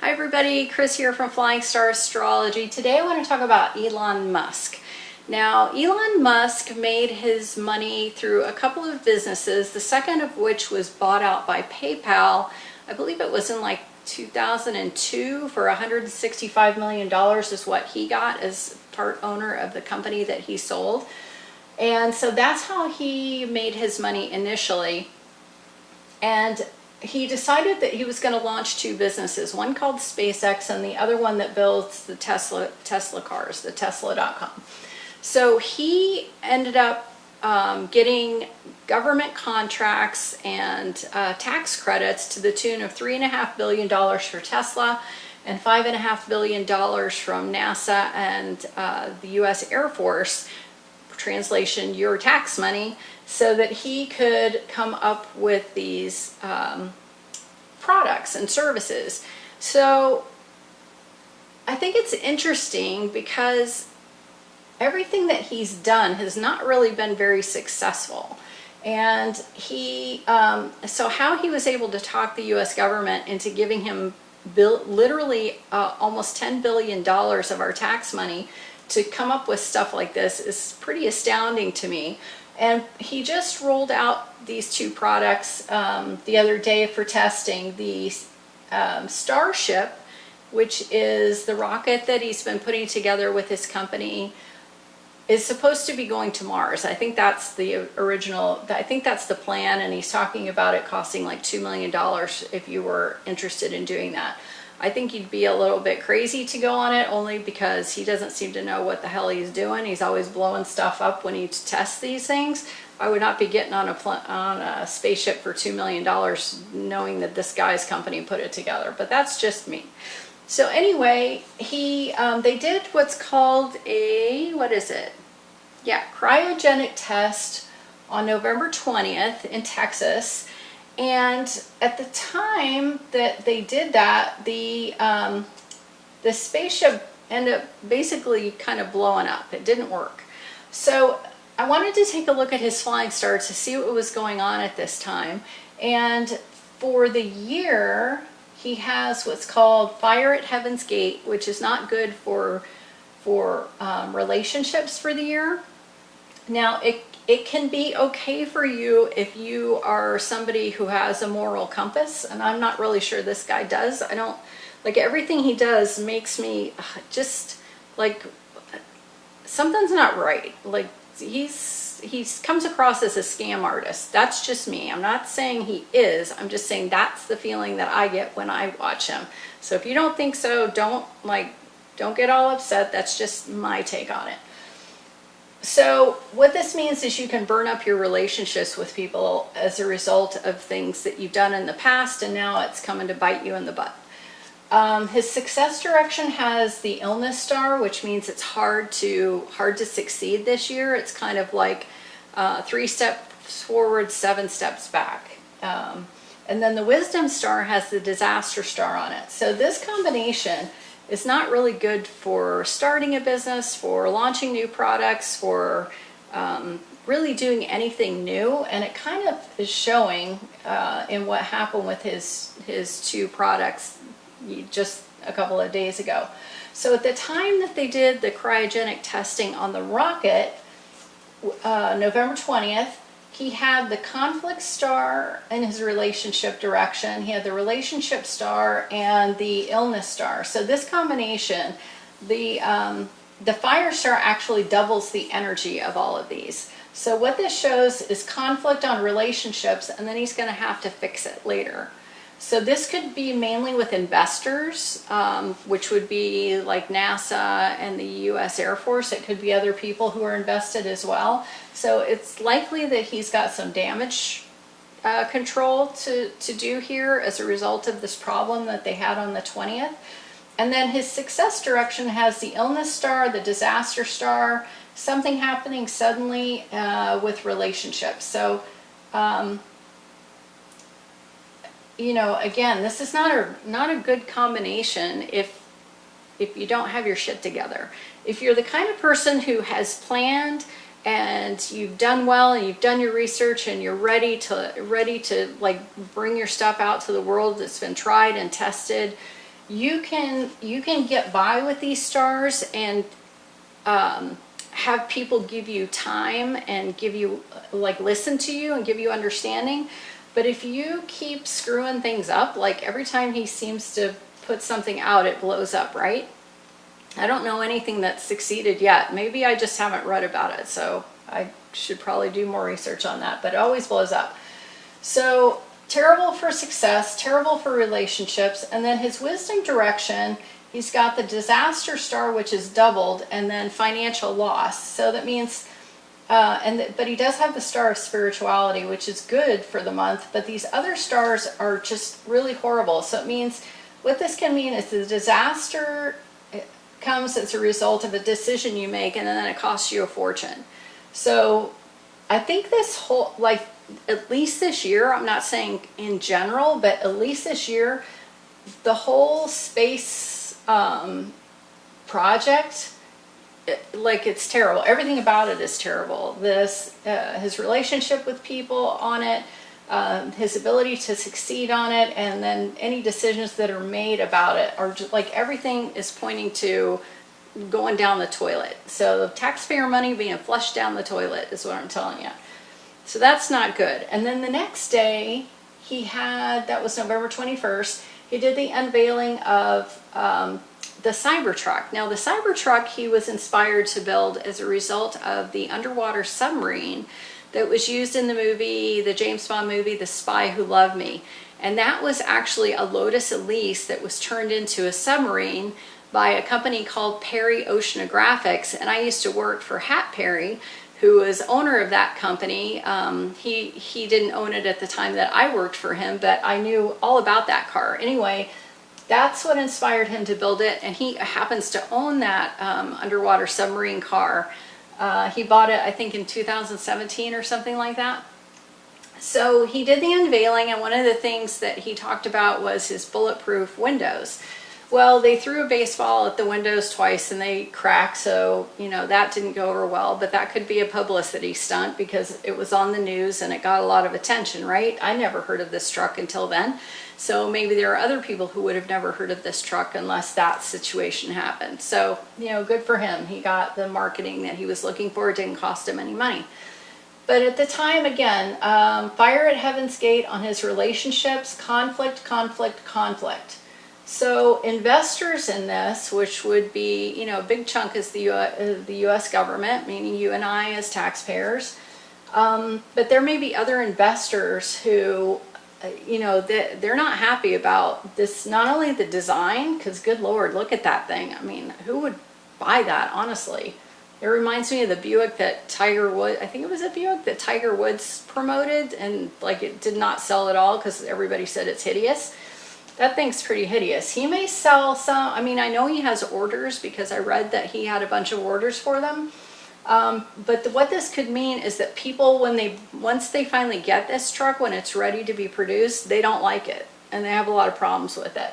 Hi everybody, Chris here from Flying Star Astrology. Today I want to talk about Elon Musk. Now, Elon Musk made his money through a couple of businesses, the second of which was bought out by PayPal. I believe it was in like 2002 for $165 million is what he got as part owner of the company that he sold. And so that's how he made his money initially. And he decided that he was going to launch two businesses, one called SpaceX and the other one that builds the Tesla cars, the Tesla.com. So he ended up getting government contracts and tax credits to the tune of $3.5 billion for Tesla and $5.5 billion from NASA and the U.S. Air Force, translation, your tax money, so that he could come up with these products and services. So I think it's interesting because everything that he's done has not really been very successful. And he, so how he was able to talk the U.S. government into giving him literally almost $10 billion of our tax money to come up with stuff like this is pretty astounding to me. And he just rolled out these two products the other day for testing. The Starship, which is the rocket that he's been putting together with his company, is supposed to be going to Mars. I think that's the original, I think that's the plan, and he's talking about it costing like $2 million if you were interested in doing that. I think you'd be a little bit crazy to go on it, only because he doesn't seem to know what the hell he's doing. He's always blowing stuff up when he tests these things. I would not be getting on a spaceship for $2 million knowing that this guy's company put it together, but that's just me. So anyway, they did what's called a, cryogenic test on November 20th in Texas. And at the time that they did that, the spaceship ended up basically kind of blowing up. It didn't work. So I wanted to take a look at his flying star to see what was going on at this time. And for the year, he has what's called Fire at Heaven's Gate, which is not good for relationships for the year. Now, it can be okay for you if you are somebody who has a moral compass, and I'm not really sure this guy does. I don't, like, everything he does makes me just, like, something's not right. Like, he comes across as a scam artist. That's just me. I'm not saying he is. I'm just saying that's the feeling that I get when I watch him. So if you don't think so, don't get all upset. That's just my take on it. So what this means is you can burn up your relationships with people as a result of things that you've done in the past, and now it's coming to bite you in the butt. His success direction has the illness star, which means it's hard to succeed this year. It's kind of like 3 steps forward, 7 steps back. And then the wisdom star has the disaster star on it. So this combination is not really good for starting a business, for launching new products, for really doing anything new. And it kind of is showing in what happened with his two products just a couple of days ago. So at the time that they did the cryogenic testing on the rocket, November 20th, he had the conflict star in his relationship direction. He had the relationship star and the illness star. So this combination, the fire star actually doubles the energy of all of these. So what this shows is conflict on relationships, and then he's going to have to fix it later. So this could be mainly with investors, which would be like NASA and the U.S. Air Force. It could be other people who are invested as well. So it's likely that he's got some damage control to do here as a result of this problem that they had on the 20th. And then his success direction has the illness star, the disaster star, something happening suddenly with relationships. So you know, again, this is not a good combination if you don't have your shit together. If you're the kind of person who has planned and you've done well and you've done your research and you're ready to like bring your stuff out to the world that's been tried and tested, you can get by with these stars and have people give you time and give you, like, listen to you and give you understanding. But if you keep screwing things up, like every time he seems to put something out, it blows up, right? I don't know anything that's succeeded yet. Maybe I just haven't read about it, so I should probably do more research on that, but it always blows up. So terrible for success, terrible for relationships. And then his wisdom direction, he's got the disaster star, which is doubled, and then financial loss. So that means, but he does have the star of spirituality, which is good for the month, but these other stars are just really horrible. So it means, what this can mean is the disaster comes as a result of a decision you make, and then it costs you a fortune. So I think this whole, like, at least this year, I'm not saying in general, but at least this year, the whole space project, like, it's terrible. Everything about it is terrible. His relationship with people on it, his ability to succeed on it, and then any decisions that are made about it are just like, everything is pointing to going down the toilet. So taxpayer money being flushed down the toilet is what I'm telling you. So that's not good. And then the next day, that was November 21st, he did the unveiling of the Cybertruck. Now, the Cybertruck he was inspired to build as a result of the underwater submarine that was used in the James Bond movie, The Spy Who Loved Me. And that was actually a Lotus Elise that was turned into a submarine by a company called Perry Oceanographics. And I used to work for Hat Perry, who was owner of that company. He didn't own it at the time that I worked for him, but I knew all about that car. Anyway, that's what inspired him to build it, and he happens to own that underwater submarine car. He bought it, I think, in 2017 or something like that. So he did the unveiling, and one of the things that he talked about was his bulletproof windows. Well, they threw a baseball at the windows twice and they cracked, so, that didn't go over well, but that could be a publicity stunt because it was on the news and it got a lot of attention, right? I never heard of this truck until then, so maybe there are other people who would have never heard of this truck unless that situation happened. So, good for him. He got the marketing that he was looking for. It didn't cost him any money. But at the time, again, fire at Heaven's Gate on his relationships, conflict. So investors in this, which would be, a big chunk is the U.S. government, meaning you and I as taxpayers. But there may be other investors who, they're not happy about this, not only the design, because good Lord, look at that thing. I mean, who would buy that, honestly? It reminds me of the Buick that Tiger Woods, I think it was a Buick that Tiger Woods promoted, and like it did not sell at all because everybody said it's hideous. That thing's pretty hideous. He may sell some, I know he has orders because I read that he had a bunch of orders for them. But what this could mean is that people, once they finally get this truck, when it's ready to be produced, they don't like it and they have a lot of problems with it.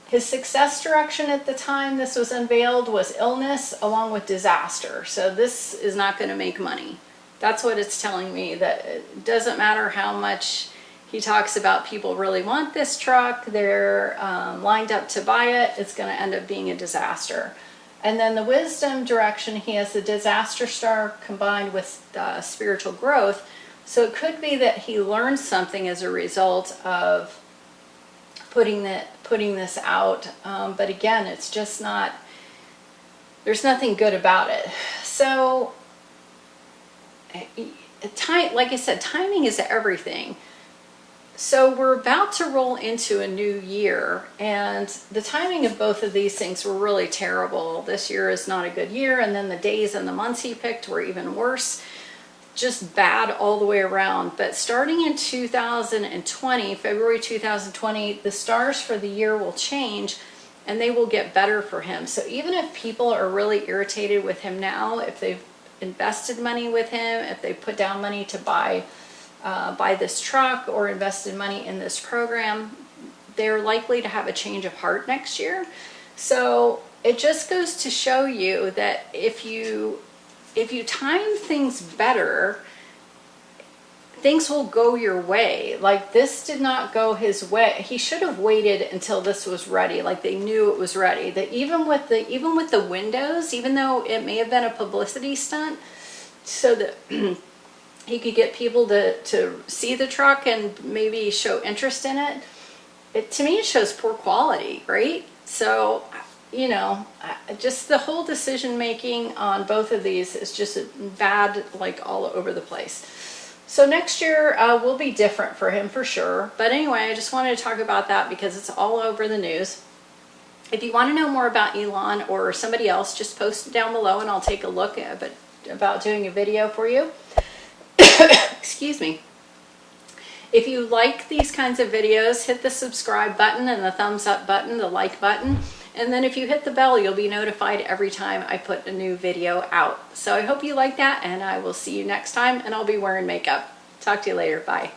His success direction at the time this was unveiled was illness along with disaster. So this is not going to make money. That's what it's telling me, that it doesn't matter how much he talks about people really want this truck, they're lined up to buy it, it's going to end up being a disaster. And then the wisdom direction, he has the disaster star combined with spiritual growth. So it could be that he learned something as a result of putting this out. But again, it's just not, there's nothing good about it. So, like I said, timing is everything. So we're about to roll into a new year, and the timing of both of these things were really terrible. This year is not a good year, and then the days and the months he picked were even worse. Just bad all the way around. But starting in 2020, February 2020, the stars for the year will change and they will get better for him. So even if people are really irritated with him now, if they've invested money with him, if they put down money to buy this truck or invested money in this program, they're likely to have a change of heart next year. So it just goes to show you that if you time things better, things will go your way. Like, this did not go his way. He should have waited until this was ready. Like, they knew it was ready. That even with the windows, even though it may have been a publicity stunt, so that he could get people to see the truck and maybe show interest in it, to me it shows poor quality, right? So, you know, just the whole decision making on both of these is just bad, like all over the place. So next year will be different for him for sure. But anyway, I just wanted to talk about that because it's all over the news. If you want to know more about Elon or somebody else, just post it down below and I'll take a look at about doing a video for you. Excuse me. If you like these kinds of videos, hit the subscribe button and the thumbs up button, the like button. And then if you hit the bell, you'll be notified every time I put a new video out. So I hope you like that, and I will see you next time, and I'll be wearing makeup. Talk to you later. Bye.